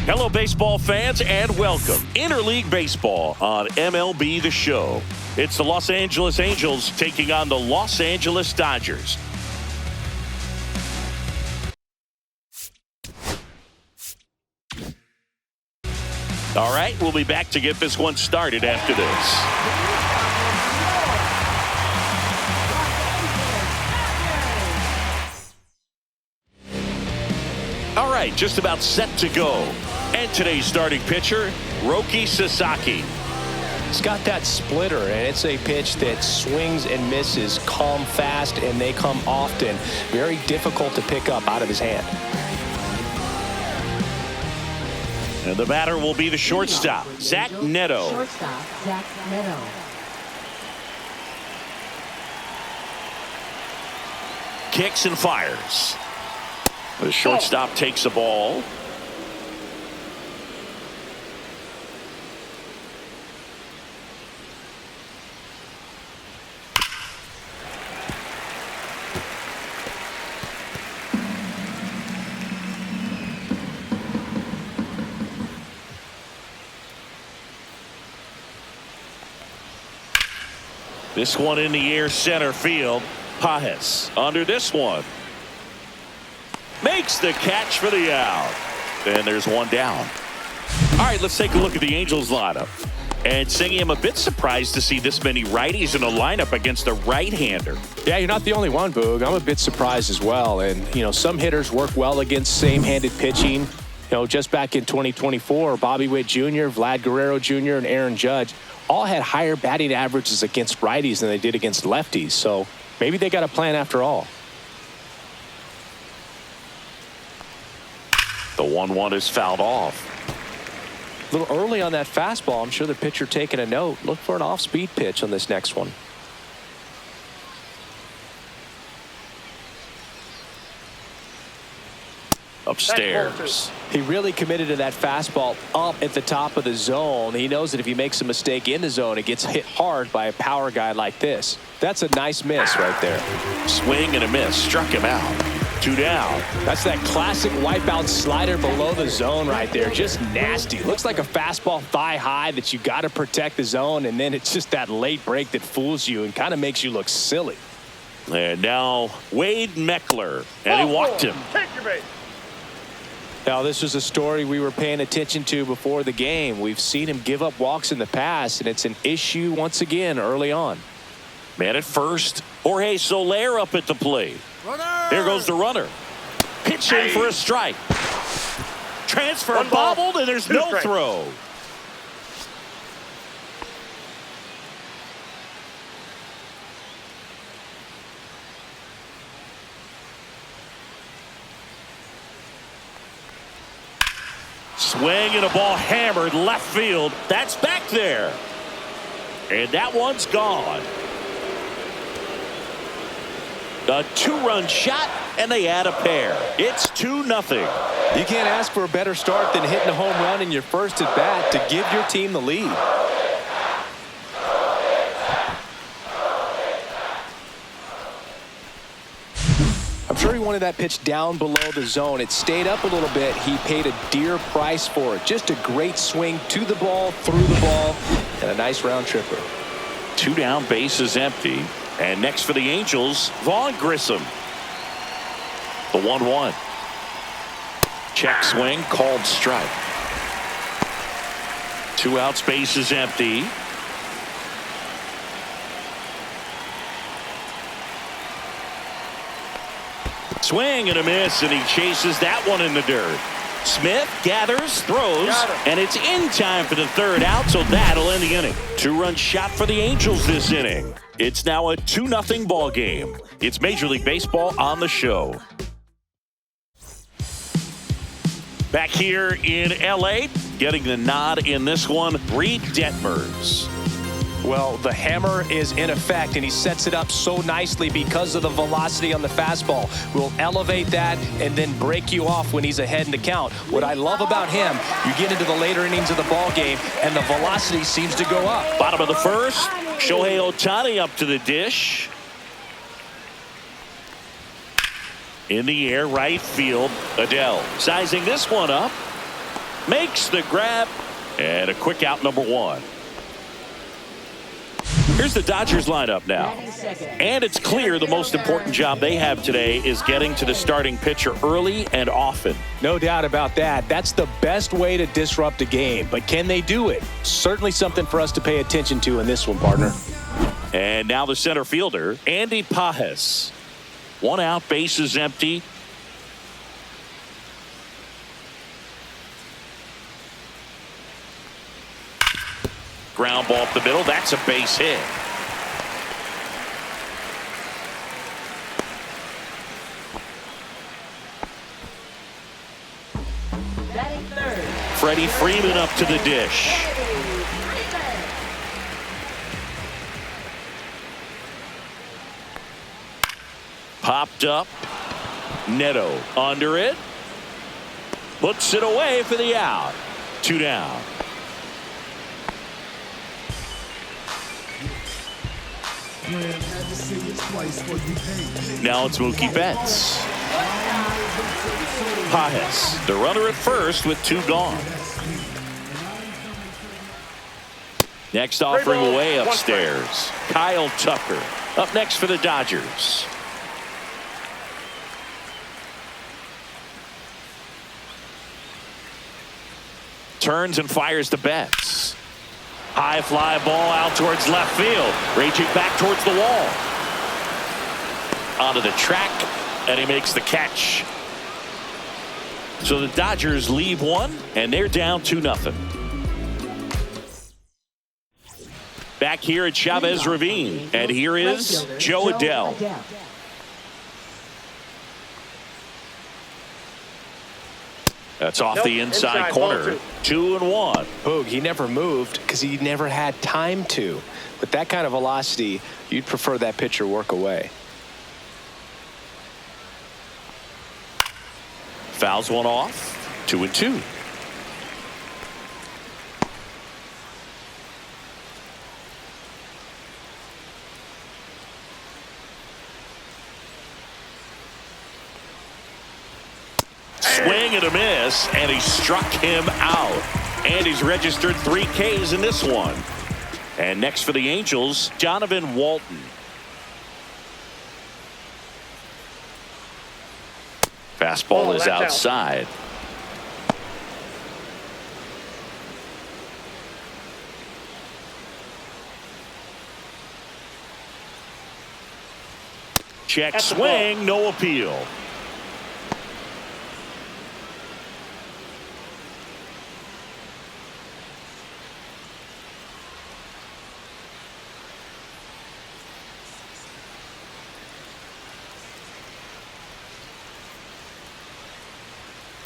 Hello, baseball fans, and welcome. Interleague Baseball on MLB The Show. It's the Los Angeles Angels taking on the Los Angeles Dodgers. All right, we'll be back to get this one started after this. All right, just about set to go. And today's starting pitcher, Roki Sasaki. He's got that splitter, and it's a pitch that swings and misses, come fast, and they come often. Very difficult to pick up out of his hand. And the batter will be the shortstop, Zach Neto. Shortstop, Zach Neto. Kicks and fires. The shortstop takes a ball. This one in the air, center field. Pajes under this one. Makes the catch for the out. And there's one down. All right, let's take a look at the Angels lineup. And Singy, I'm a bit surprised to see this many righties in a lineup against a right-hander. Yeah, you're not the only one, Boog. I'm a bit surprised as well. And, some hitters work well against same-handed pitching. Just back in 2024, Bobby Witt Jr., Vlad Guerrero Jr., and Aaron Judge all had higher batting averages against righties than they did against lefties. So maybe they got a plan after all. The 1-1 is fouled off. A little early on that fastball. I'm sure the pitcher taking a note. Look for an off-speed pitch on this next one. Upstairs. He really committed to that fastball up at the top of the zone. He knows that if he makes a mistake in the zone, it gets hit hard by a power guy like this. That's a nice miss right there. Swing and a miss. Struck him out. 2 down. That's that classic wipeout slider below the zone right there. Just nasty. Looks like a fastball thigh high that you got to protect the zone, and then it's just that late break that fools you and kind of makes you look silly. And now Wade Meckler. And he walked him. Take your bait. Now, this was a story we were paying attention to before the game. We've seen him give up walks in the past, and it's an issue once again early on. Man at first. Jorge Soler up at the plate. Runner. There goes the runner. Pitch in for a strike. Transfer bobbled, and there's no throw. Swing and a ball hammered left field. That's back there. And that one's gone. A 2-run shot, and they add a pair. It's 2-0. You can't ask for a better start than hitting a home run in your first at bat to give your team the lead. I'm sure he wanted that pitch down below the zone. It stayed up a little bit. He paid a dear price for it. Just a great swing to the ball, through the ball, and a nice round tripper. 2 down, bases empty. And next for the Angels, Vaughn Grissom. The 1-1. Check swing, called strike. 2 outs, bases empty. Swing and a miss, and he chases that one in the dirt. Smith gathers, throws, and it's in time for the 3rd out, so that'll end the inning. 2-run shot for the Angels this inning. It's now a 2-0 ball game. It's Major League Baseball on the show. Back here in L.A., getting the nod in this one, Reed Detmers. Well, the hammer is in effect, and he sets it up so nicely because of the velocity on the fastball. Will elevate that and then break you off when he's ahead in the count. What I love about him, you get into the later innings of the ball game, and the velocity seems to go up. Bottom of the first, Shohei Ohtani up to the dish. In the air, right field, Adele sizing this one up. makes the grab, and a quick out, number one. Here's the Dodgers lineup now. And it's clear the most important job they have today is getting to the starting pitcher early and often. No doubt about that. That's the best way to disrupt a game. But can they do it? Certainly something for us to pay attention to in this one, partner. And now the center fielder, Andy Pages. One out, bases empty. Ground ball up the middle. That's a base hit. Freddie Freeman up to the dish. Popped up. Neto under it. Puts it away for the out. 2 down. Now it's Mookie Betts. Pages, the runner at first with 2 gone. Next offering away upstairs. Kyle Tucker up next for the Dodgers. Turns and fires to Betts. High fly ball out towards left field. Raging back towards the wall. Onto the track, and he makes the catch. So the Dodgers leave one, and they're down 2-0. Back here at Chavez Ravine, and here is Joe Adell. That's off the inside corner. 2-1. Boog, he never moved because he never had time to. With that kind of velocity, you'd prefer that pitcher work away. Fouls one off. 2-2. Swing and a miss, and he struck him out. And he's registered 3 Ks in this one. And next for the Angels, Donovan Walton. Fastball is outside. Check swing, no appeal.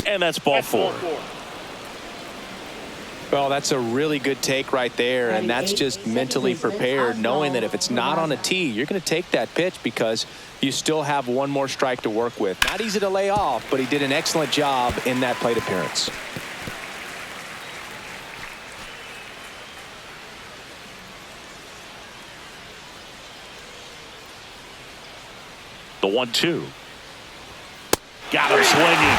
And that's ball 4. Well, that's a really good take right there, and that's just mentally prepared, knowing that if it's not on a tee, you're going to take that pitch because you still have one more strike to work with. Not easy to lay off, but he did an excellent job in that plate appearance. The 1-2. Got him swinging.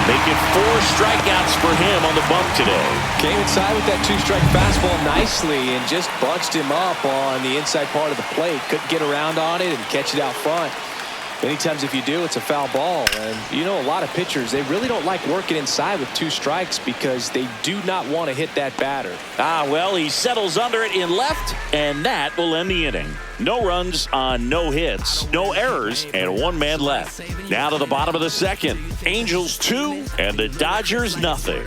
Making 4 strikeouts for him on the bump today. Came inside with that 2-strike fastball nicely and just bunched him up on the inside part of the plate. Couldn't get around on it and catch it out front. Many times if you do, it's a foul ball. And you know, a lot of pitchers, they really don't like working inside with 2 strikes because they do not want to hit that batter. Well, he settles under it in left, and that will end the inning. No runs on no hits, no errors, and 1 man left. Now to the bottom of the second. Angels 2 and the Dodgers nothing.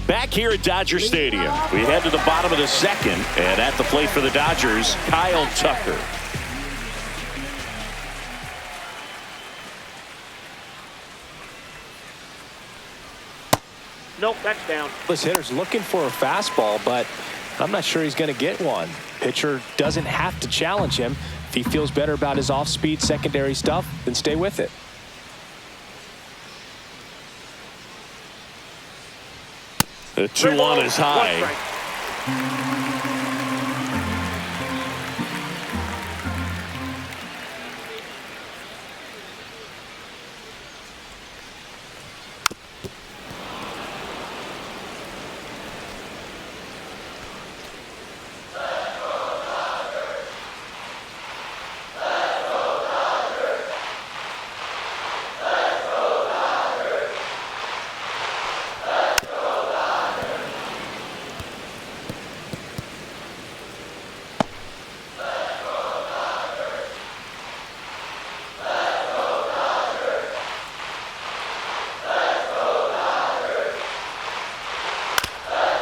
Back here at Dodger Stadium, we head to the bottom of the second, and at the plate for the Dodgers, Kyle Tucker. Nope, that's down. This hitter's looking for a fastball, but I'm not sure he's going to get one. Pitcher doesn't have to challenge him. If he feels better about his off-speed secondary stuff, then stay with it. The 2-1 is high.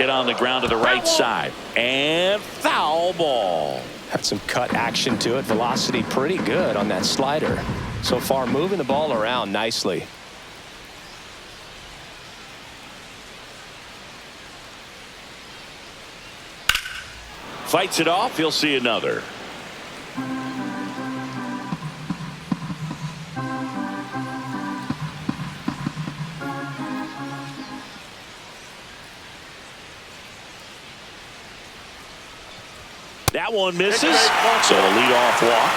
Hit on the ground to the right side. And foul ball. Had some cut action to it. Velocity pretty good on that slider. So far, moving the ball around nicely. Fights it off. He'll see another. That one misses. So a leadoff walk.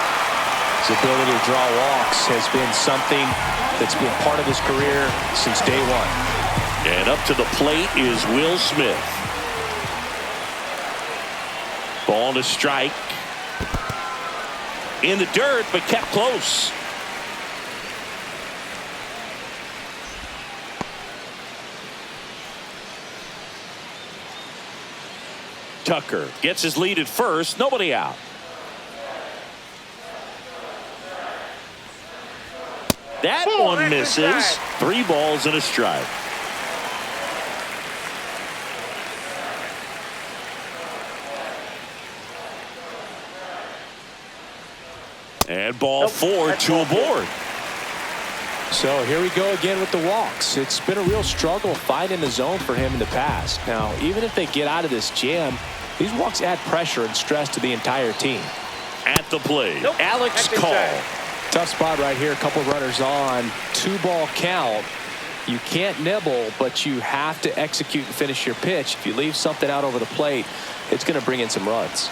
His ability to draw walks has been something that's been part of his career since day one. And up to the plate is Will Smith. Ball to strike. In the dirt, but kept close. Tucker gets his lead at first. Nobody out. That one misses. 3 balls and a strike. And ball 4, 2 aboard. So here we go again with the walks. It's been a real struggle finding the zone for him in the past. Now, even if they get out of this jam, these walks add pressure and stress to the entire team. At the plate, Alex Call. Tough spot right here. A couple runners on. 2-ball count. You can't nibble, but you have to execute and finish your pitch. If you leave something out over the plate, it's going to bring in some runs.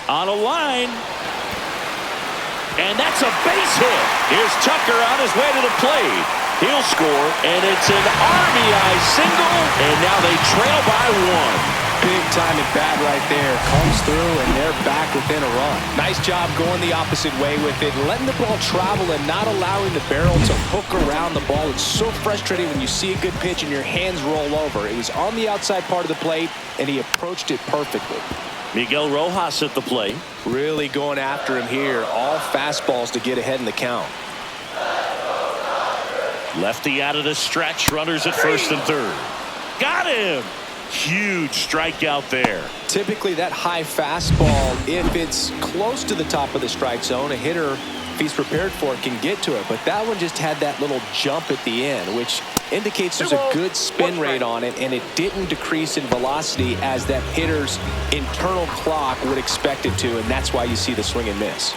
On a line. And that's a base hit. Here's Tucker on his way to the plate. He'll score, and it's an RBI single, and now they trail by 1. Big time at bat right there. Comes through, and they're back within a run. Nice job going the opposite way with it, letting the ball travel and not allowing the barrel to hook around the ball. It's so frustrating when you see a good pitch and your hands roll over. It was on the outside part of the plate, and he approached it perfectly. Miguel Rojas at the plate. Really going after him here. All fastballs to get ahead in the count. Lefty out of the stretch. Runners at first and third. Got him. Huge strikeout there. Typically that high fastball, if it's close to the top of the strike zone, a hitter, if he's prepared for it, can get to it. But that one just had that little jump at the end, which indicates there's a good spin rate on it, and it didn't decrease in velocity as that hitter's internal clock would expect it to, and that's why you see the swing and miss.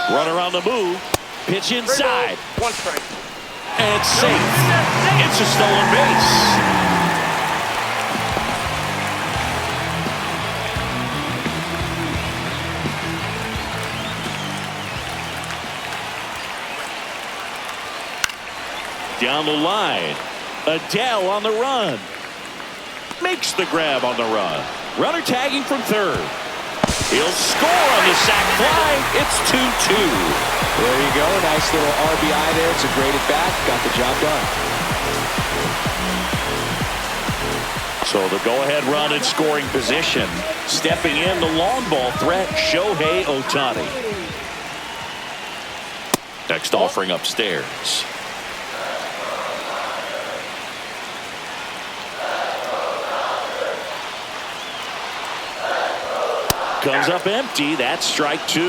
Runner on the move. Pitch inside. 1 strike. And it's safe. It's a stolen base. Down the line. Adele on the run. Makes the grab on the run. Runner tagging from third. He'll score on the sac fly. It's 2-2. There you go. Nice little RBI there. It's a great at bat. Got the job done. So the go-ahead run in scoring position. Stepping in the long ball threat, Shohei Ohtani. Next offering upstairs. Comes up empty. That's strike 2.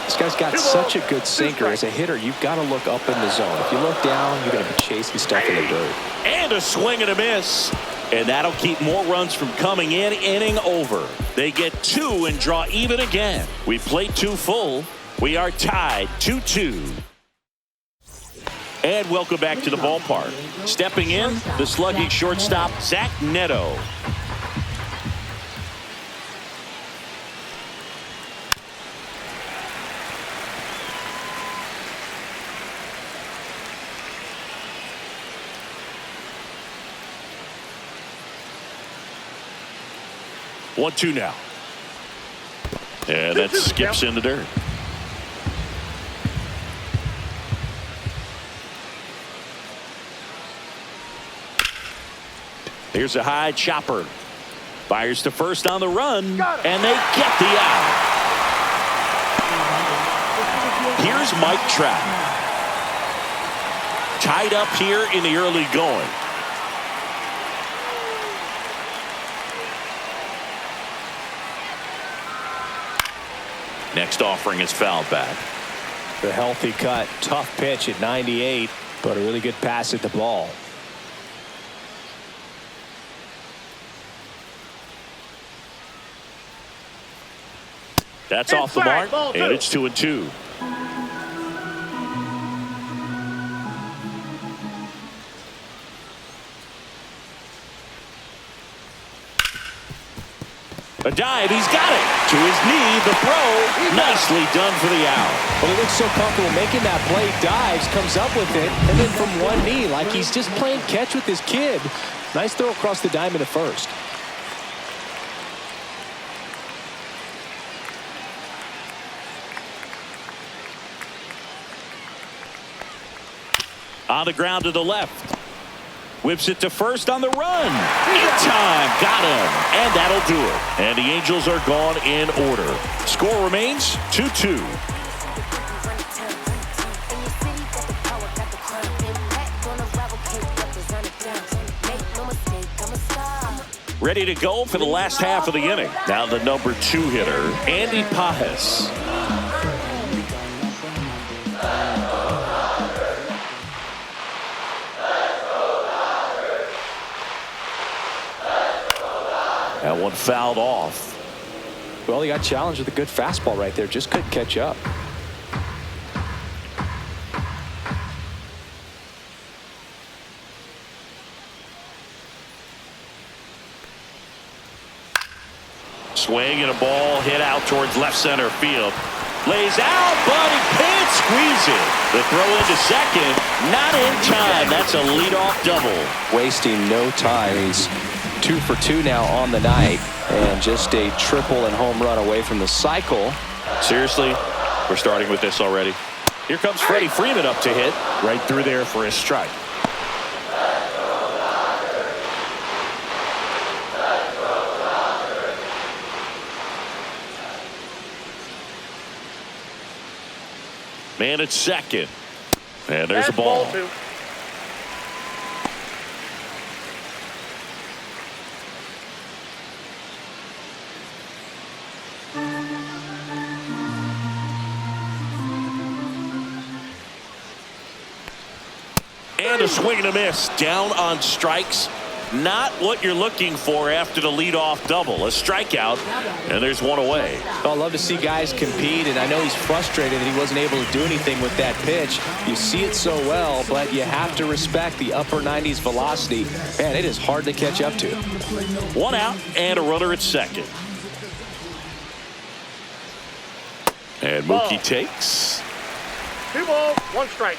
This guy's got such a good sinker. As a hitter, you've got to look up in the zone. If you look down, you're going to be chasing stuff in the dirt. And a swing and a miss. And that'll keep more runs from coming in. Inning over. They get 2 and draw even again. We played 2 full. We are tied 2-2. And welcome back to the ballpark. Stepping in, the slugging shortstop, Zach Neto. One, 2 now. And that skips in the dirt. Here's a high chopper. Fires to first on the run. And they get the out. Here's Mike Trout. Tied up here in the early going. Next offering is fouled back. The healthy cut. Tough pitch at 98, but a really good pass at the ball. That's off the mark, and it's 2-2. A dive, he's got it. To his knee, the throw. Nicely done for the out. Well, he looks so comfortable making that play. Dives, comes up with it, and then from one knee, like he's just playing catch with his kid. Nice throw across the diamond at first. On the ground to the left. Whips it to first on the run. In time. Got him. And that'll do it. And the Angels are gone in order. Score remains 2-2. Ready to go for the last half of the inning. Now the number 2 hitter, Andy Pajes. That one fouled off. Well, he got challenged with a good fastball right there. Just couldn't catch up. Swing and a ball hit out towards left center field. Lays out, but he can't squeeze it. The throw into second, not in time. That's a leadoff double. Wasting no time. He's 2 for 2 now on the night, and just a triple and home run away from the cycle. Seriously, we're starting with this already. Here comes Freddie Freeman up to hit. Right through there for a strike. Man at second. And there's a ball. And a swing and a miss. Down on strikes. Not what you're looking for after the leadoff double. A strikeout, and there's one away. Well, I love to see guys compete, and I know he's frustrated that he wasn't able to do anything with that pitch. You see it so well, but you have to respect the upper 90s velocity. Man, it is hard to catch up to. One out and a runner at second. And Mookie takes. 2 balls, 1 strike.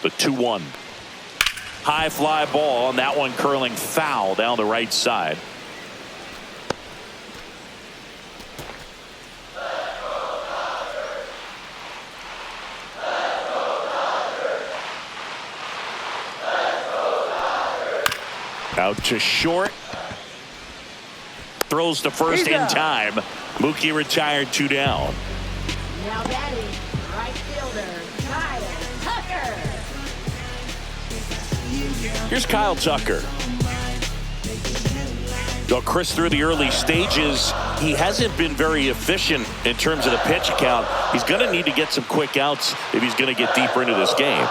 The 2-1. High fly ball, and that one curling foul down the right side. Out to short. Throws to first in time. Mookie retired 2 down. Now batting, right fielder, Kyle Tucker. Here's Kyle Tucker. Though Chris, through the early stages, he hasn't been very efficient in terms of the pitch count. He's going to need to get some quick outs if he's going to get deeper into this game.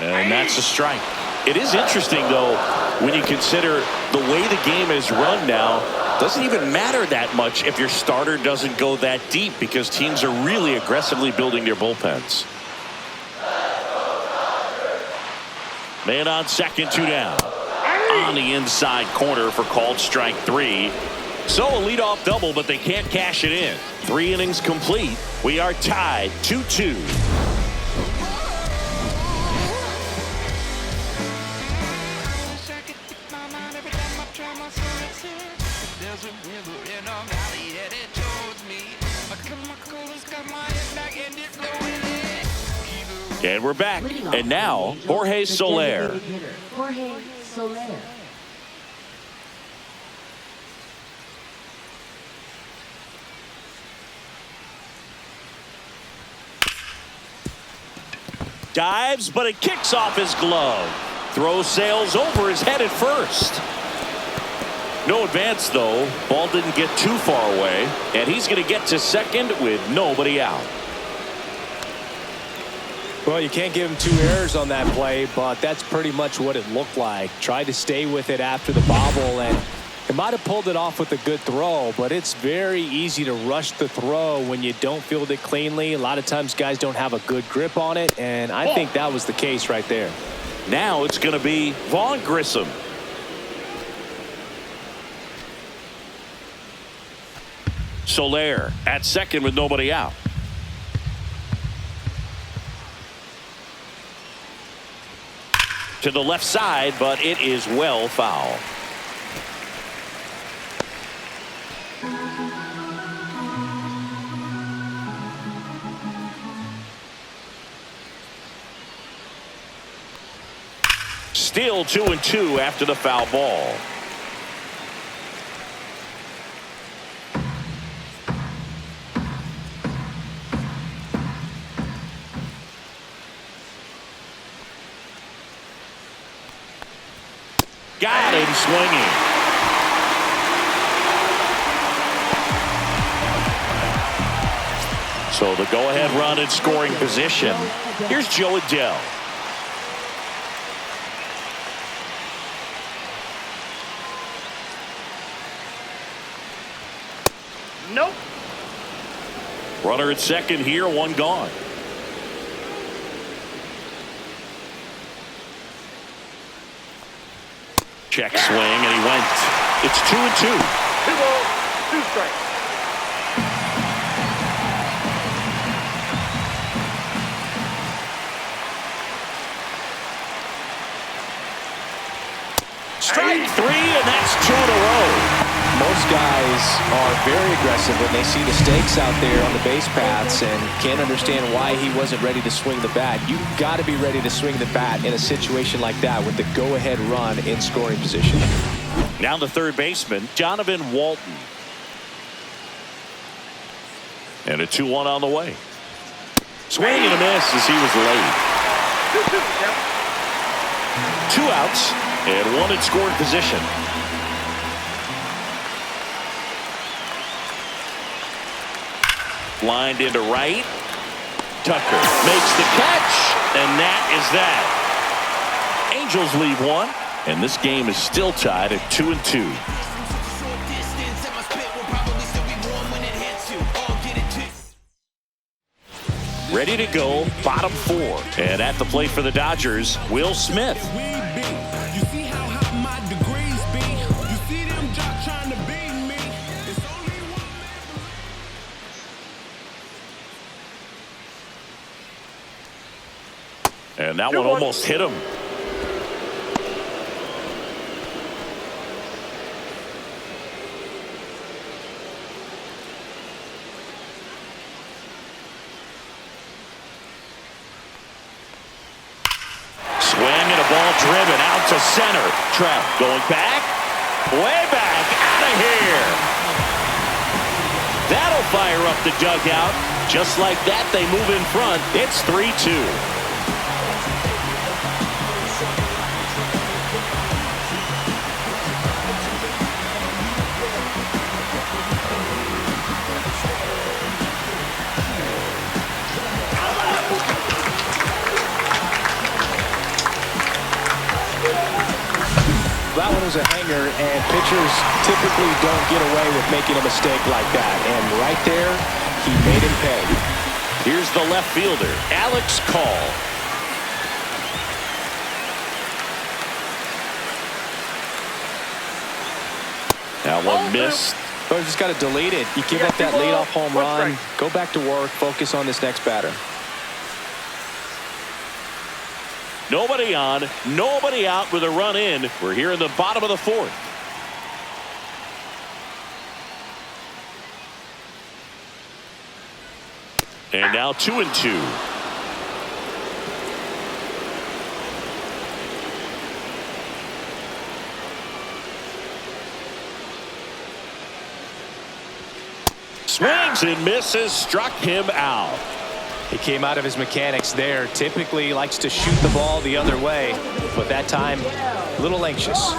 And that's a strike. It is interesting, though, when you consider the way the game is run now. Doesn't even matter that much if your starter doesn't go that deep, because teams are really aggressively building their bullpens. Man on second, 2 down. On the inside corner for called strike 3. So a leadoff double, but they can't cash it in. 3 innings complete. We are tied 2-2. And we're back. And now, Jorge Soler. Jorge Soler. Dives, but it kicks off his glove. Throw sails over his head at first. No advance, though. Ball didn't get too far away, and he's going to get to second with nobody out. Well, you can't give him 2 errors on that play, but that's pretty much what it looked like. Tried to stay with it after the bobble, and it might have pulled it off with a good throw, but it's very easy to rush the throw when you don't field it cleanly. A lot of times guys don't have a good grip on it, and I think that was the case right there. Now it's going to be Vaughn Grissom. Soler at second with nobody out. To the left side, but it is well foul. Still 2-2 after the foul ball. Got him swinging. So the go-ahead run in scoring position. Here's Joe Adele. Nope. Runner at second here, one gone. Check swing, and he went. It's 2-2. 2 balls, 2 strikes. Strike 3, and that's 2 in a row. Most guys are very aggressive when they see the stakes out there on the base paths and can't understand why he wasn't ready to swing the bat. You've got to be ready to swing the bat in a situation like that with the go-ahead run in scoring position. Now the third baseman, Donovan Walton. And a 2-1 on the way. Swing and a miss as he was late. 2-2, count. 2 outs and 1 in scoring position. Lined into right. Tucker makes the catch, and that is that. Angels leave 1, and this game is still tied at 2-2. Ready to go, bottom 4. And at the plate for the Dodgers, Will Smith. And that one almost hit him. Swing and a ball driven out to center. Trout going back. Way back. Out of here. That'll fire up the dugout. Just like that, they move in front. It's 3-2. That one was a hanger, and pitchers typically don't get away with making a mistake like that. And right there, he made him pay. Here's the left fielder, Alex Call. That one missed. But just got to delete it. You give up that leadoff home run, go back to work, focus on this next batter. Nobody on, nobody out with a run in. We're here in the bottom of the 4th. And now 2-2. Swings and misses, struck him out. He came out of his mechanics there. Typically likes to shoot the ball the other way, but that time a little anxious.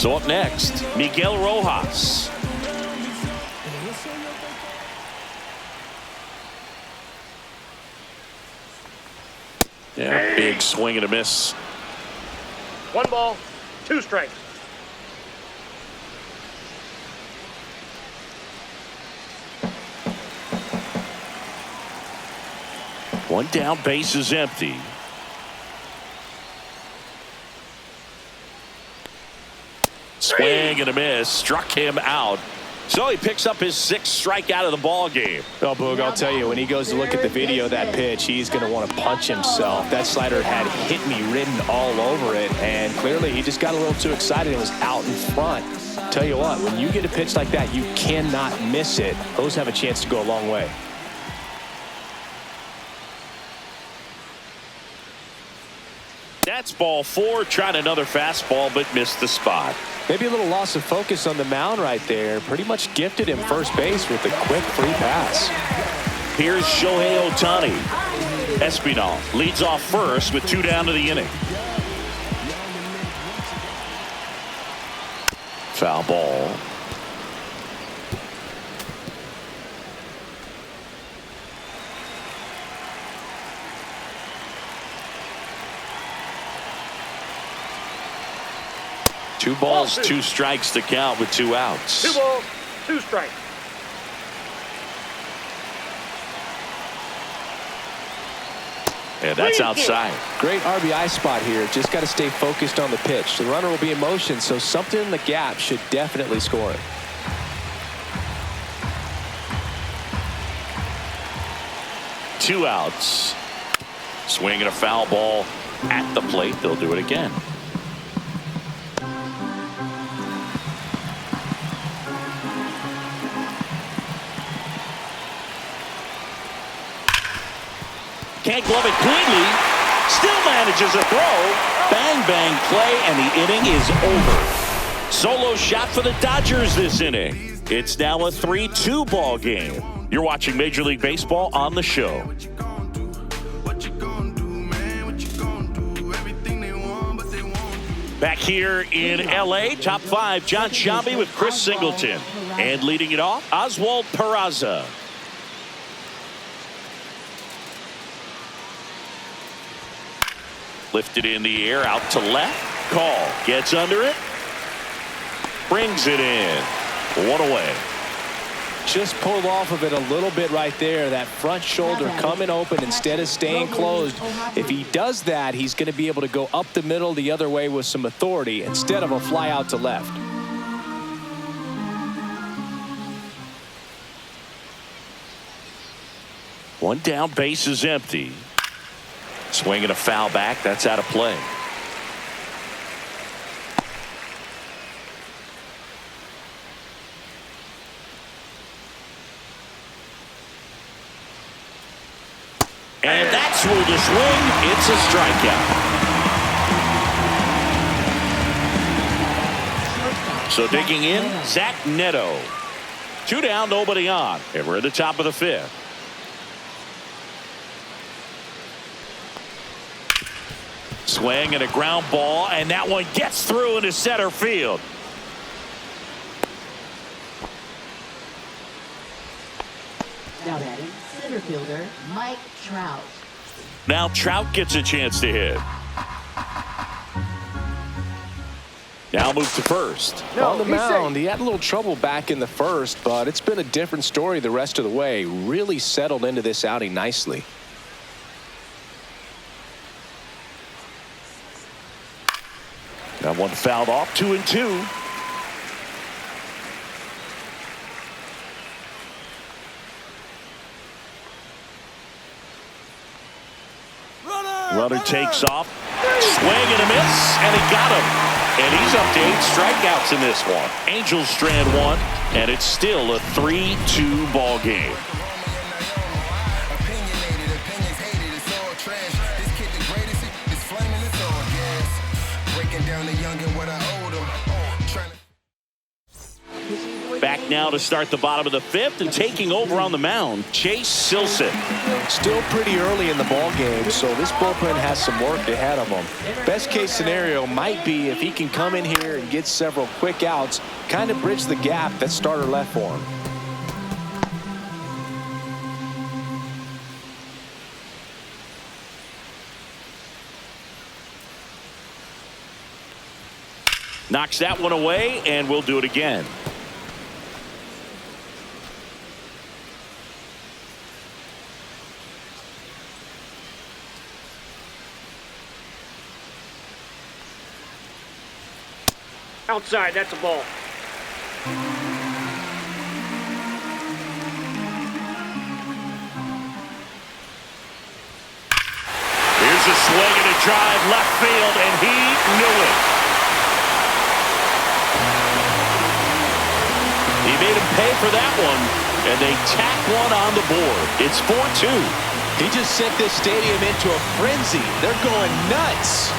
So up next, Miguel Rojas. Yeah, big swing and a miss. 1 ball, 2 strikes. One down, base is empty. Swing and a miss, struck him out. So he picks up his 6th strikeout of the ball game. Well, Boog, I'll tell you, when he goes to look at the video of that pitch, he's going to want to punch himself. That slider had hit me written all over it, and clearly he just got a little too excited and was out in front. Tell you what, when you get a pitch like that, you cannot miss it. Those have a chance to go a long way. That's ball 4. Tried another fastball, but missed the spot. Maybe a little loss of focus on the mound right there. Pretty much gifted him first base with a quick free pass. Here's Shohei Ohtani. Espinal leads off first with 2 down to the inning. Foul ball. Two balls, 2 strikes to count with 2 outs. 2 balls, 2 strikes. And that's outside. Great RBI spot here. Just got to stay focused on the pitch. The runner will be in motion, so something in the gap should definitely score it. Two outs. Swing and a foul ball at the plate. They'll do it again. Can't glove it cleanly. Still manages a throw. Bang, bang play, and the inning is over. Solo shot for the Dodgers this inning. It's now a 3-2 ball game. You're watching Major League Baseball on the show. Back here in L.A., top 5, John Sciambi with Chris Singleton. And leading it off, Oswald Peraza. Lifted in the air, out to left. Call. Gets under it. Brings it in. 1 away. Just pulled off of it a little bit right there. That front shoulder coming open instead of staying closed. If he does that, he's going to be able to go up the middle the other way with some authority instead of a fly out to left. One down, base is empty. Swing and a foul back. That's out of play. And that's where the swing. It's a strikeout. So digging in, Zach Neto. 2 down, nobody on. And we're at the top of the 5th. Swing and a ground ball, and that one gets through into center field. Now batting, center fielder Mike Trout. Now Trout gets a chance to hit. Now move to first. On the mound, he had a little trouble back in the first, but it's been a different story the rest of the way. Really settled into this outing nicely. That one fouled off. 2-2. Runner takes off. Swing and a miss, and he got him. And he's up to 8 strikeouts in this one. Angels strand 1, and it's still a 3-2 ball game. breaking down the young and what I owed him. Back now to start the bottom of the fifth and taking over on the mound, Chase Silseth. Still pretty early in the ball game, so this bullpen has some work ahead of them. Best case scenario might be if he can come in here and get several quick outs, kind of bridge the gap that starter left for him. Knocks that one away, and we'll do it again. Outside, that's a ball. Here's a swing and a drive left field, and he knew it. He made him pay for that one, and they tack one on the board. It's 4-2. He just sent this stadium into a frenzy. They're going nuts.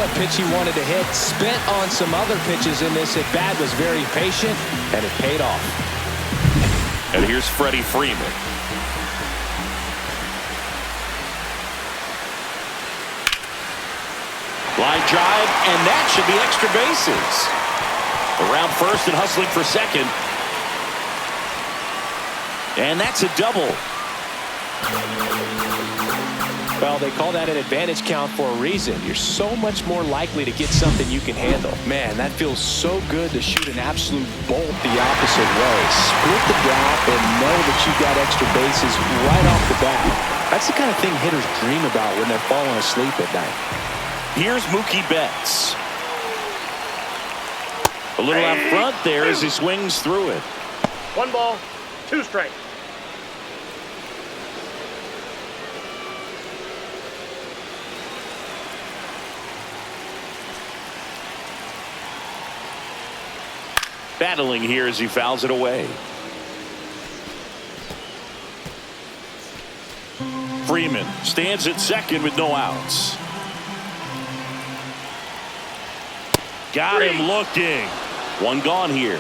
What pitch he wanted to hit, spent on some other pitches in this at bat, was very patient, and it paid off. And here's Freddie Freeman. Line drive, and that should be extra bases. Around first and hustling for second. And that's a double. Well, they call that an advantage count for a reason. You're so much more likely to get something you can handle. Man, that feels so good to shoot an absolute bolt the opposite way. Split the gap and know that you got extra bases right off the bat. That's the kind of thing hitters dream about when they're falling asleep at night. Here's Mookie Betts. A little out front there as he swings through it. 1 ball, 2 strikes. Battling here as he fouls it away. Freeman stands at second with no outs. Got him looking. One gone here.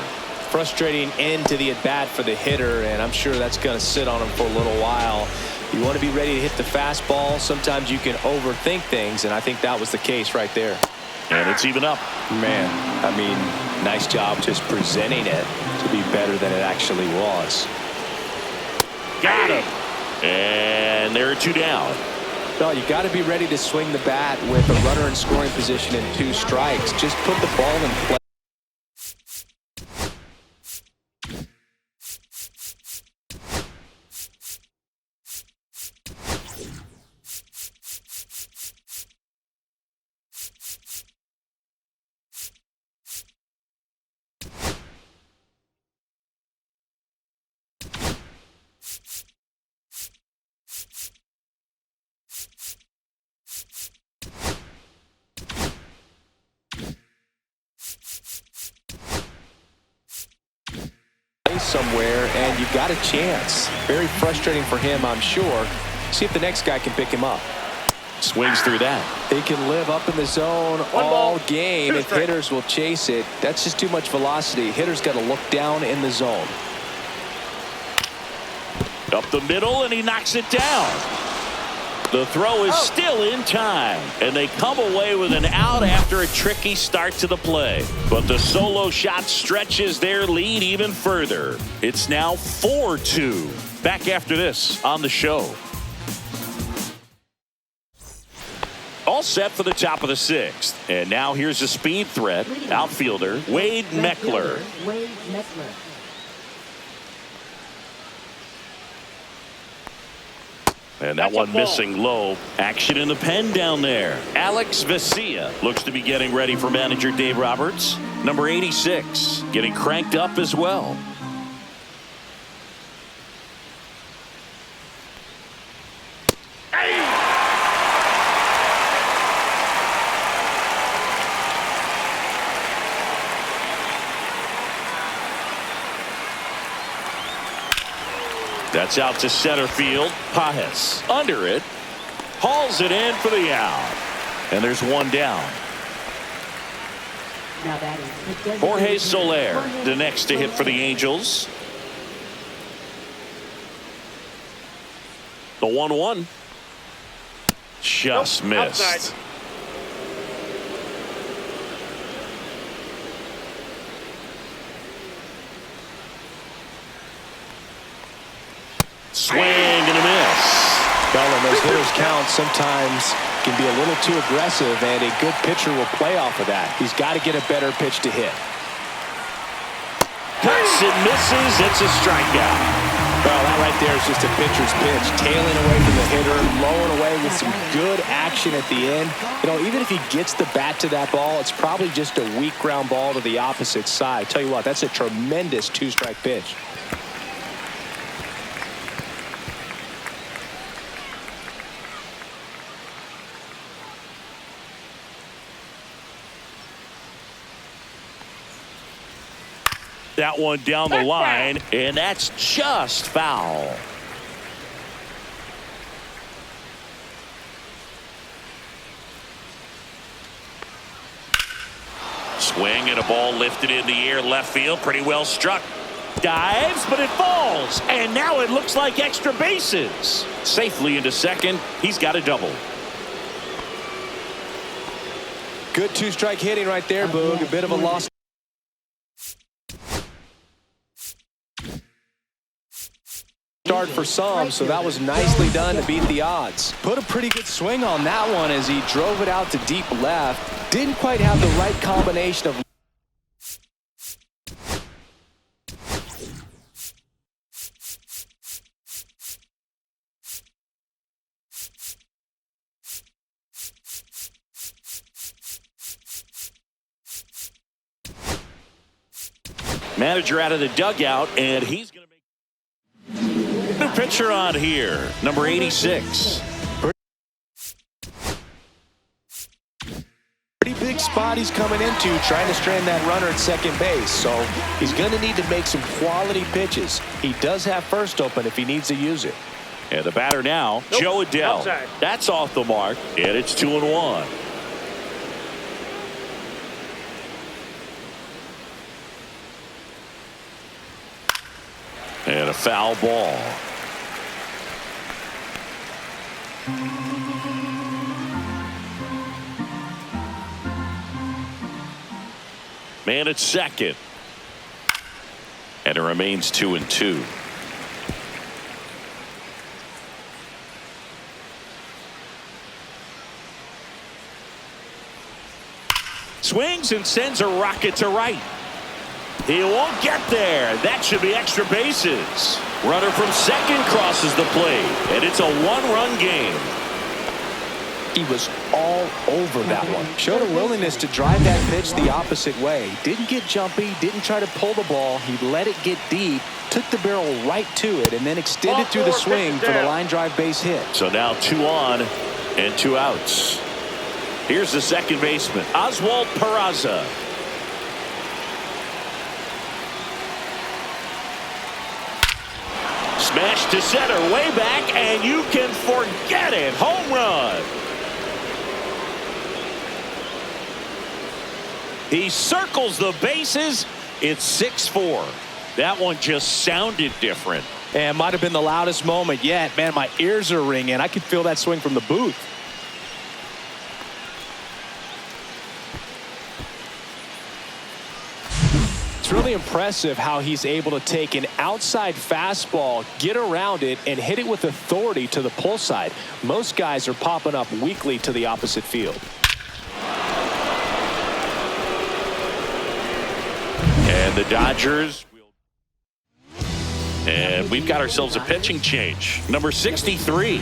Frustrating end to the at-bat for the hitter, and I'm sure that's going to sit on him for a little while. You want to be ready to hit the fastball. Sometimes you can overthink things, and I think that was the case right there. And it's even up. Man, I mean, nice job just presenting it to be better than it actually was. Got him. And there are 2 down. Well, you got to be ready to swing the bat with a runner in scoring position and 2 strikes. Just put the ball in play. Somewhere, and you got a chance. Very frustrating for him, I'm sure. See if the next guy can pick him up. Swings through that. They can live up in the zone all game if hitters will chase it. That's just too much velocity. Hitters got to look down in the zone. Up the middle, and he knocks it down. The throw is still in time, and they come away with an out after a tricky start to the play. But the solo shot stretches their lead even further. It's now 4-2. Back after this on the show. All set for the top of the 6th. And now here's a speed threat. Outfielder Wade Meckler. Wade Meckler. And that one missing low. Action in the pen down there. Alex Vesia looks to be getting ready for manager Dave Roberts. Number 86 getting cranked up as well. That's out to center field. Pajes under it. Hauls it in for the out. And there's one down. Now batting, the designated Jorge hitter, Soler, Jorge the next to hit for the Soler. Angels. The 1-1. Just Nope, missed. outside. Swing and a miss. Well, when those hitters count, sometimes can be a little too aggressive, and a good pitcher will play off of that. He's got to get a better pitch to hit. Cuts and misses. It's a strikeout. Well, that right there is just a pitcher's pitch, tailing away from the hitter, blowing away with some good action at the end. You know, even if he gets the bat to that ball, it's probably just a weak ground ball to the opposite side. Tell you what, that's a tremendous two-strike pitch. That one down the line, and that's just foul. Swing and a ball lifted in the air, left field, pretty well struck. Dives, but it falls, and now it looks like extra bases. Safely into second, he's got a double. Good two-strike hitting right there, Boog. A bit of a loss. Start for some, so that was nicely done to beat the odds. Put a pretty good swing on that one as he drove it out to deep left. Didn't quite have the right combination of Manager out of the dugout, and he's going to make the pitcher on here, number 86. pretty big spot he's coming into, trying to strand that runner at second base. So he's going to need to make some quality pitches. He does have first open if he needs to use it. And the batter now, Nope, Joe Adell. outside. That's off the mark, and it's 2-1. And a foul ball. Man at second. And it remains 2-2. Swings and sends a rocket to right. He won't get there. That should be extra bases. Runner from second crosses the plate, and it's a one-run game. He was all over that one. Showed a willingness to drive that pitch the opposite way. Didn't get jumpy, didn't try to pull the ball. He let it get deep, took the barrel right to it, and then extended through the swing for the line drive base hit. So now 2 on and 2 outs. Here's the second baseman, Oswald Peraza. Smash to center, way back, and you can forget it. Home run. He circles the bases. It's 6-4. That one just sounded different. And might have been the loudest moment yet. Man, my ears are ringing. I could feel that swing from the booth. It's really impressive how he's able to take an outside fastball, get around it, and hit it with authority to the pull side. Most guys are popping up weakly to the opposite field. And the Dodgers. And we've got ourselves a pitching change. Number 63.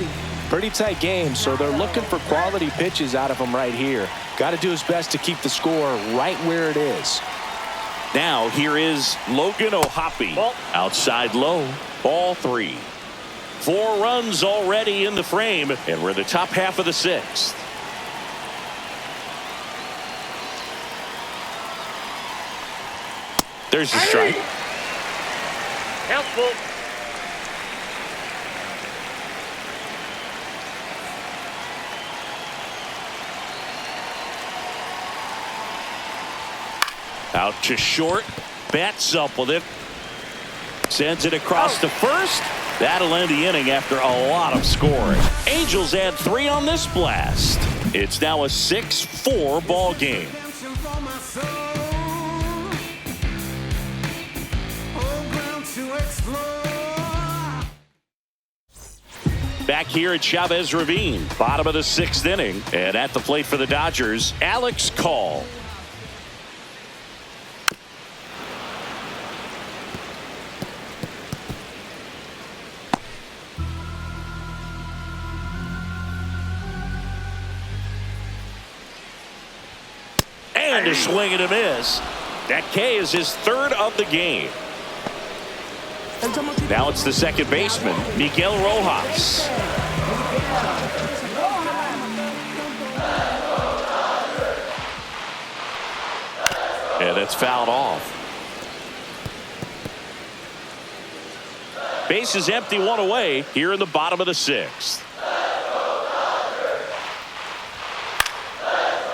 Pretty tight game, so they're looking for quality pitches out of him right here. Got to do his best to keep the score right where it is. Now here is Logan O'Hoppe. Outside low, ball 3. 4 runs already in the frame, and we're in the top half of the 6th. There's the strike. Helpful. Out to short. Bats up with it. Sends it across to first. That'll end the inning after a lot of scoring. Angels add 3 on this blast. It's now a 6-4 ball game. Back here at Chavez Ravine, bottom of the 6th inning, and at the plate for the Dodgers, Alex Call. And a swing and a miss. That K is his 3rd of the game. Now it's the second baseman, Miguel Rojas. And it's fouled off. Base is empty, 1 away here in the bottom of the 6th.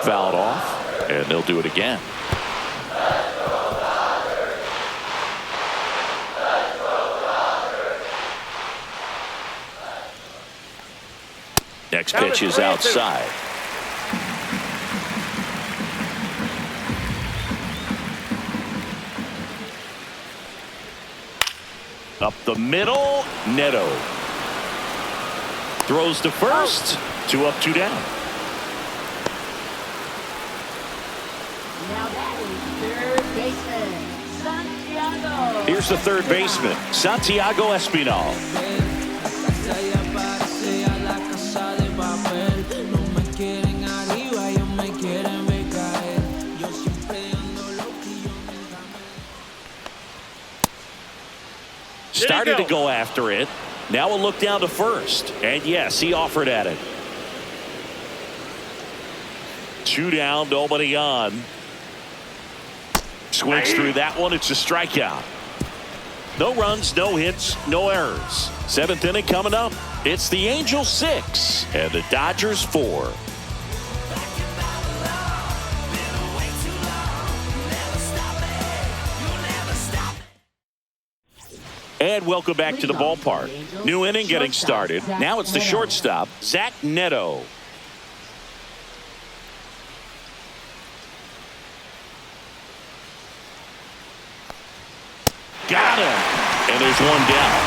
Fouled off, and they'll do it again. Next pitch is outside. Up the middle, Neto. Throws to first. 2 up, 2 down. Now batting, 3rd baseman, Santiago. Here's the 3rd baseman, Santiago Espinal. Started to go after it. Now a look down to first. And yes, he offered at it. 2 down, nobody on. Swings through that one. It's a strikeout. No runs, no hits, no errors. 7th inning coming up. It's the Angels 6 and the Dodgers 4. And welcome back to the ballpark. New inning getting started. Now it's the shortstop, Zach Neto. Got him. And there's 1 down.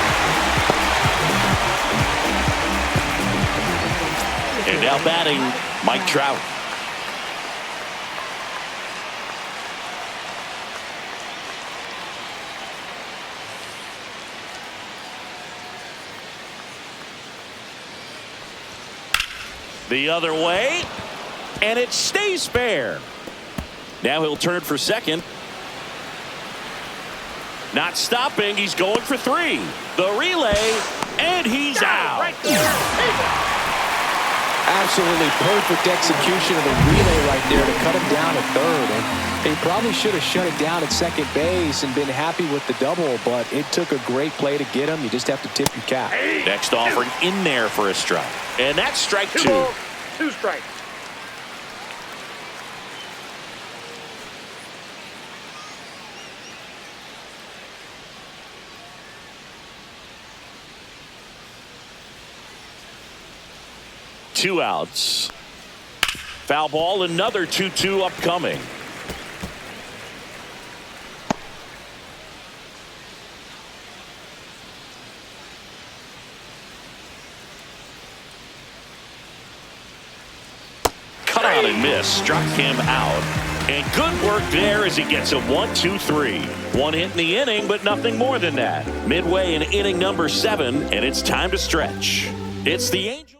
And now batting, Mike Trout. The other way, and it stays fair. Now he'll turn for second. Not stopping, he's going for 3. The relay, and he's out. Right there. Absolutely perfect execution of the relay right there to cut him down at 3rd. And he probably should have shut it down at second base and been happy with the double, but it took a great play to get him. You just have to tip your cap. Next offering in there for a strike. And that's strike 2. 2 balls, 2 strikes. Two outs. Foul ball, another 2-2 upcoming. Cut out and miss, struck him out. And good work there as he gets a 1-2-3. 1 hit in the inning, but nothing more than that. Midway in inning number 7, and it's time to stretch. It's the Angels.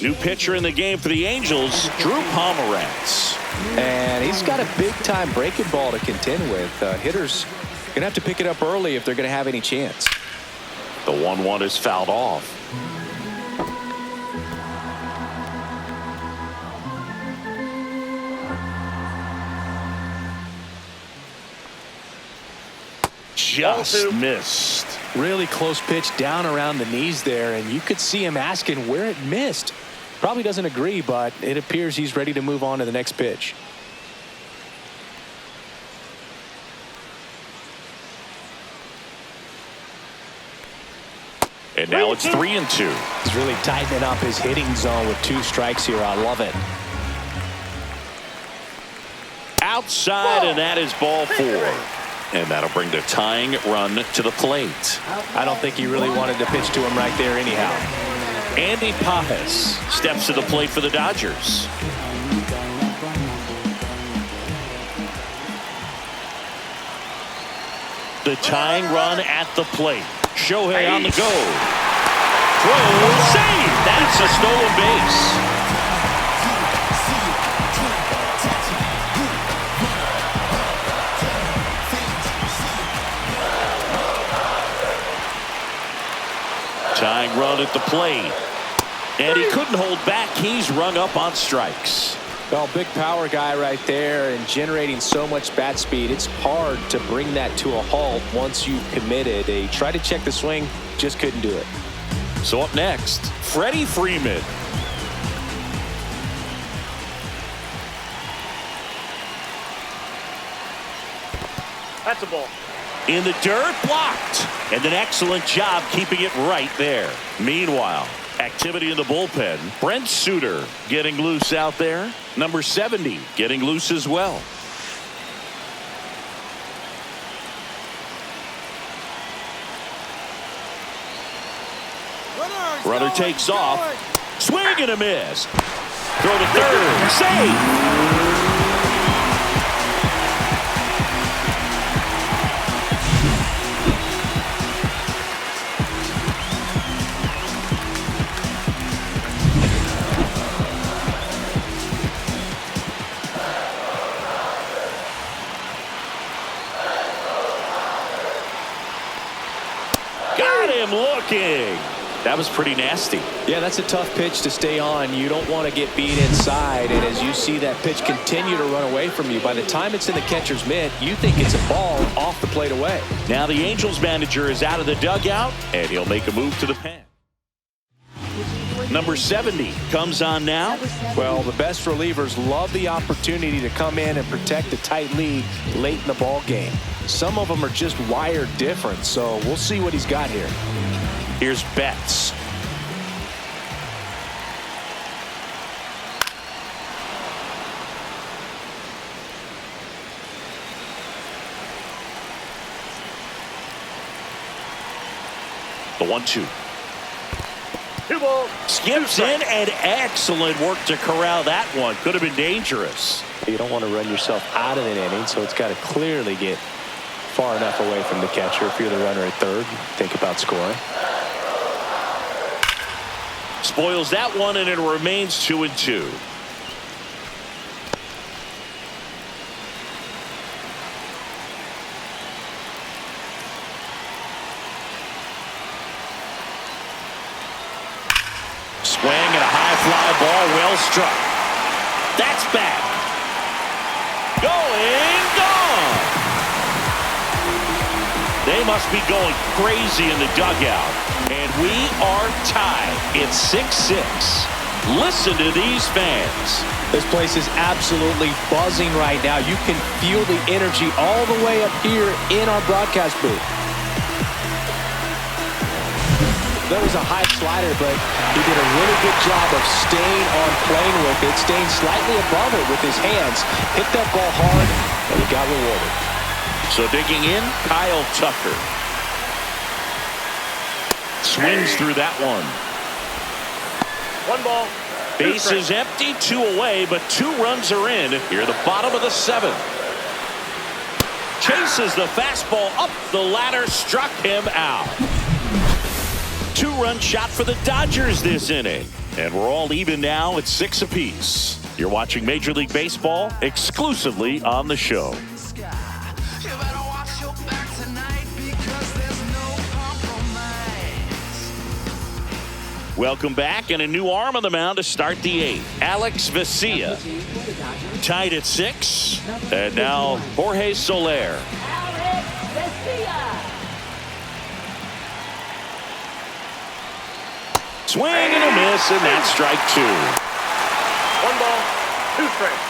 New pitcher in the game for the Angels, Drew Pomeranz. And he's got a big-time breaking ball to contend with. Hitters going to have to pick it up early if they're going to have any chance. The 1-1 is fouled off. Just missed. Really close pitch down around the knees there, and you could see him asking where it missed. Probably doesn't agree, but it appears he's ready to move on to the next pitch. And now it's 3-2. He's really tightening up his hitting zone with 2 strikes here. I love it. Outside, and that is ball 4. And that'll bring the tying run to the plate. I don't think he really wanted to pitch to him right there anyhow. Andy Pajes steps to the plate for the Dodgers. The tying run at the plate. Shohei on the go. Throw, save. That's a stolen base. Tying run at the plate. And he couldn't hold back. He's rung up on strikes. Well, big power guy right there and generating so much bat speed. It's hard to bring that to a halt once you've committed. They tried to check the swing, just couldn't do it. So up next, Freddie Freeman. That's a ball. In the dirt, blocked. And an excellent job keeping it right there. Meanwhile, activity in the bullpen. Brent Suter getting loose out there. Number 70 getting loose as well. Runner takes off. Swing and a miss. Throw to third. Save. Got him looking. That was pretty nasty. Yeah, that's a tough pitch to stay on. You don't want to get beat inside, and as you see that pitch continue to run away from you, by the time it's in the catcher's mitt, you think it's a ball off the plate away. Now the Angels manager is out of the dugout, and he'll make a move to the pen. Number 70 comes on now. Well, the best relievers love the opportunity to come in and protect a tight lead late in the ball game. Some of them are just wired different, so we'll see what he's got here. Here's Betts. The 1-2. 2 balls. Skips in, and excellent work to corral that one. Could have been dangerous. You don't want to run yourself out of an inning, so it's got to clearly get far enough away from the catcher. If you're the runner at third, think about scoring. Spoils that one, and it remains 2-2. Swing and a high fly ball, well struck. That's back. Going, gone. They must be going crazy in the dugout. And we are tied. It's 6-6. Listen to these fans. This place is absolutely buzzing right now. You can feel the energy all the way up here in our broadcast booth. That was a high slider, but he did a really good job of staying on plane with it, staying slightly above it with his hands. Hit that ball hard, and he got rewarded. So digging in, Kyle Tucker. Swings through that one. 1 ball. Base is empty, 2 away, but 2 runs are in. Here the bottom of the 7th. Chases the fastball up the ladder, struck him out. 2-run shot for the Dodgers this inning. And we're all even now at 6 apiece. You're watching Major League Baseball exclusively on the show. Welcome back, and a new arm on the mound to start the 8th. Alex Vesia tied at 6, and now Jorge Soler. Alex Vesia. Swing and a miss, and that's strike 2. 1 ball, 2 strikes.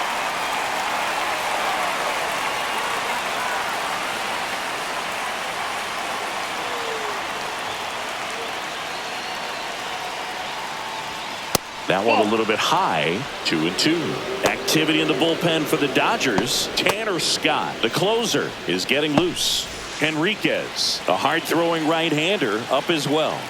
That one a little bit high. 2-2. Activity in the bullpen for the Dodgers. Tanner Scott, the closer, is getting loose. Henriquez, a hard-throwing right-hander, up as well.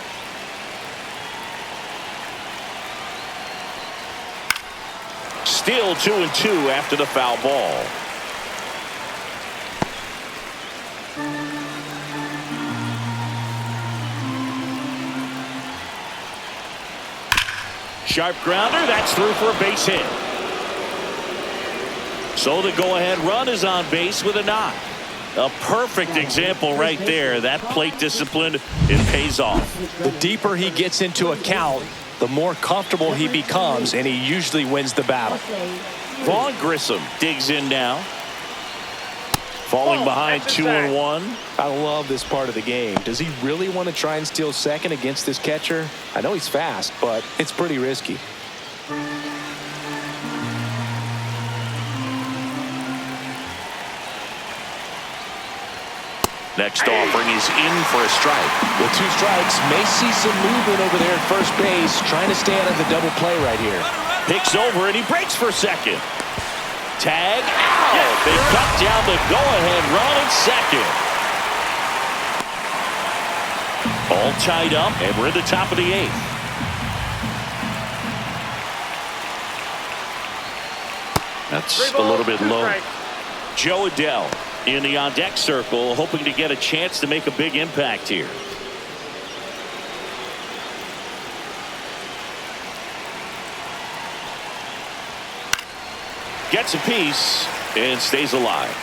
Still 2-2 after the foul ball. Sharp grounder, that's through for a base hit. So the go-ahead run is on base with a knock. A perfect example right there. That plate discipline, it pays off. The deeper he gets into a count, the more comfortable he becomes, and he usually wins the battle. Vaughn Grissom digs in now. Falling behind 2-1. I love this part of the game. Does he really want to try and steal second against this catcher? I know he's fast, but it's pretty risky. Next offering is in for a strike. With 2 strikes, may see some movement over there at first base, trying to stay out of the double play right here. Picks over and he breaks for second. Tag out. They cut down the go-ahead run at second. All tied up, and we're at the top of the 8th. That's a little bit low. Joe Adele in the on-deck circle, hoping to get a chance to make a big impact here. Gets a piece and stays alive.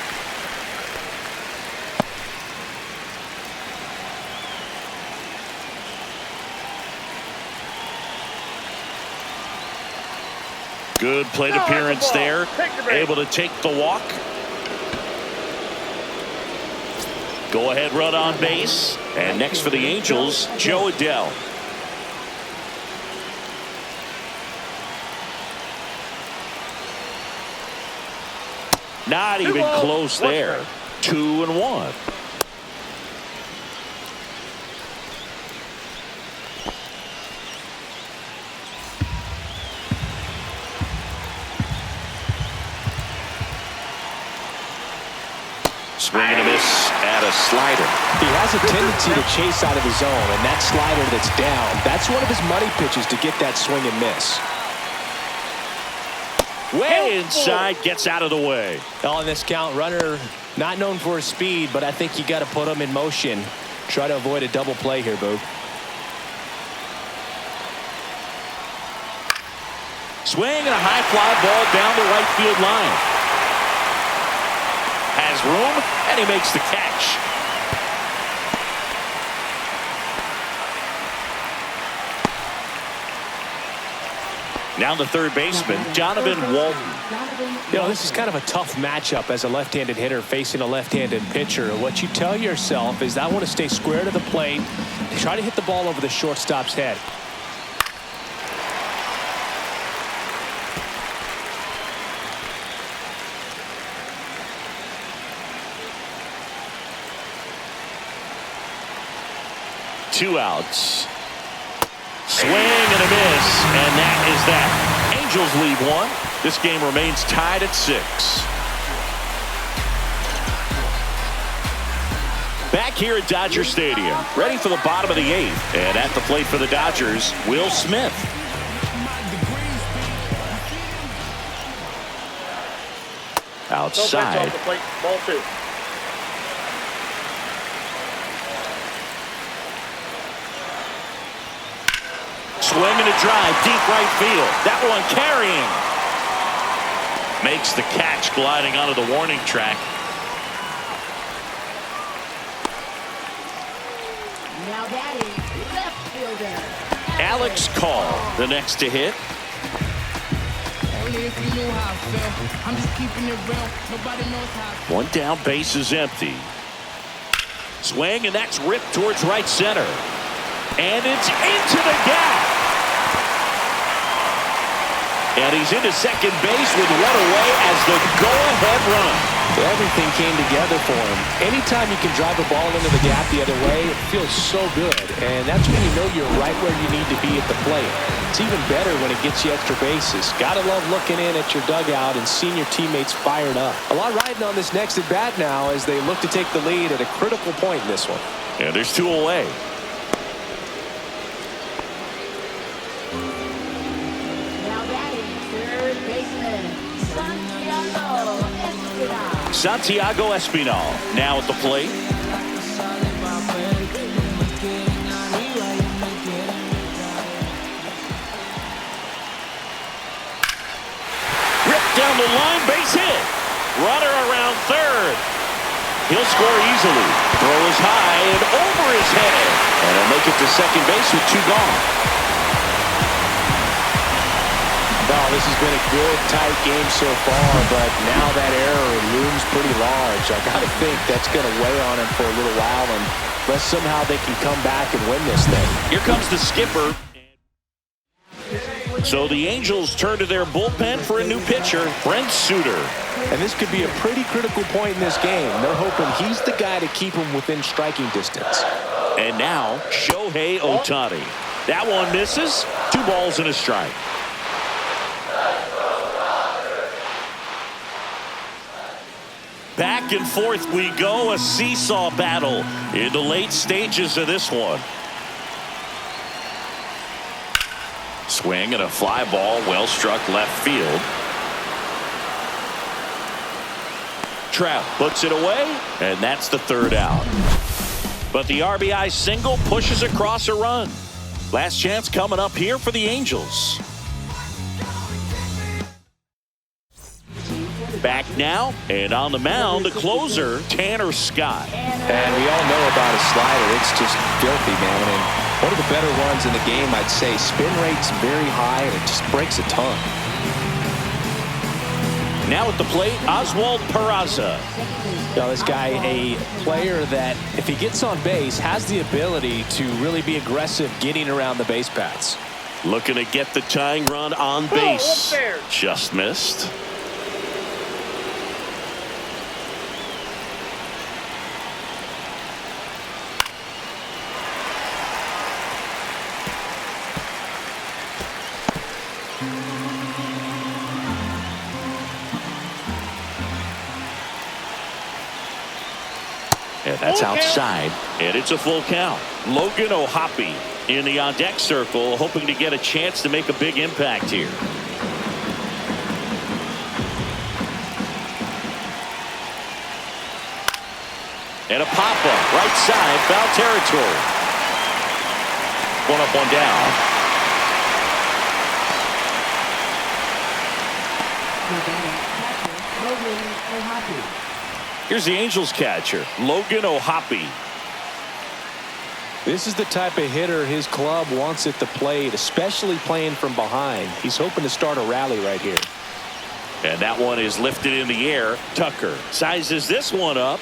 Good plate appearance there. Able to take the walk. Go ahead run on base. And next for the Angels, Joe Adele. Not even close there. 2-1. Swing and a miss at a slider. He has a tendency to chase out of his zone, and that slider that's down, that's one of his money pitches to get that swing and miss. Way inside, gets out of the way. On this count, runner not known for his speed, but I think you got to put him in motion. Try to avoid a double play here, Boog. Swing and a high fly ball down the right field line. Has room, and he makes the catch. Now the third baseman, Donovan Walton. You know, this is kind of a tough matchup as a left-handed hitter facing a left-handed pitcher. What you tell yourself is I want to stay square to the plate, try to hit the ball over the shortstop's head. Two outs. Swing and a miss, and that is that. Angels lead 1. This game remains tied at 6. Back here at Dodger Stadium, ready for the bottom of the 8th, and at the plate for the Dodgers, Will Smith. Outside. Ball 2. Swing and a drive, deep right field. That one carrying. Makes the catch, gliding onto the warning track. Now that is left fielder. Alex Call, the next to hit. Only if you knew how I felt. I'm just keeping it real. Nobody knows how. One down, base is empty. Swing, and that's ripped towards right center. And it's into the gap. And he's into second base with one away as the go-ahead run. Everything came together for him. Anytime you can drive a ball into the gap the other way, it feels so good. And that's when you know you're right where you need to be at the plate. It's even better when it gets you extra bases. Gotta love looking in at your dugout and seeing your teammates fired up. A lot riding on this next at bat now as they look to take the lead at a critical point in this one. Yeah, there's 2 away. Now batting third baseman, Santiago Espinal now at the plate. Ripped down the line, base hit. Runner around third. He'll score easily. Throw is high and over his head. And he'll make it to second base with 2 gone. Oh, this has been a good, tight game so far, but now that error looms pretty large. I got to think that's going to weigh on him for a little while, unless somehow they can come back and win this thing. Here comes the skipper. So the Angels turn to their bullpen for a new pitcher, Brent Suter. And this could be a pretty critical point in this game. They're hoping he's the guy to keep him within striking distance. And now, Shohei Ohtani. That one misses. 2 balls and a strike. Back and forth we go, a seesaw battle in the late stages of this one. Swing and a fly ball, well struck left field. Trout puts it away, and that's the 3rd out. But the RBI single pushes across a run. Last chance coming up here for the Angels. Back now, and on the mound, the closer, Tanner Scott. And we all know about his slider. It's just filthy, man. And one of the better ones in the game, I'd say. Spin rate's very high, and it just breaks a ton. Now at the plate, Oswald Peraza. Now, this guy, a player that, if he gets on base, has the ability to really be aggressive getting around the base paths. Looking to get the tying run on base. Just missed. And that's outside, and it's a full count. Logan O'Hoppe in the on-deck circle, hoping to get a chance to make a big impact here. And a pop-up, right side, foul territory. 1 up, 1 down. Logan O'Hoppe. Here's the Angels catcher, Logan O'Hoppe. This is the type of hitter his club wants at the plate, especially playing from behind. He's hoping to start a rally right here. And that one is lifted in the air. Tucker sizes this one up,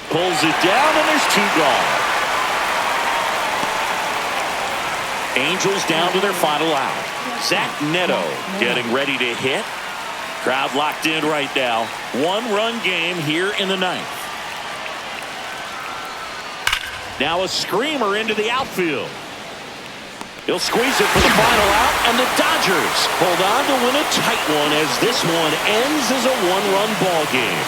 pulls it down, and there's 2 gone. Angels down to their final out. Zach Neto getting ready to hit. Crowd locked in right now. 1-run game here in the 9th. Now a screamer into the outfield. He'll squeeze it for the final out, and the Dodgers hold on to win a tight one as this one ends as a 1-run ball game.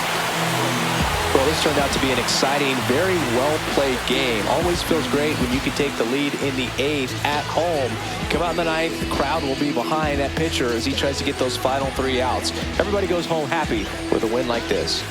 Well, this turned out to be an exciting, very well-played game. Always feels great when you can take the lead in the 8th at home. Come out in the 9th, the crowd will be behind that pitcher as he tries to get those final 3 outs. Everybody goes home happy with a win like this.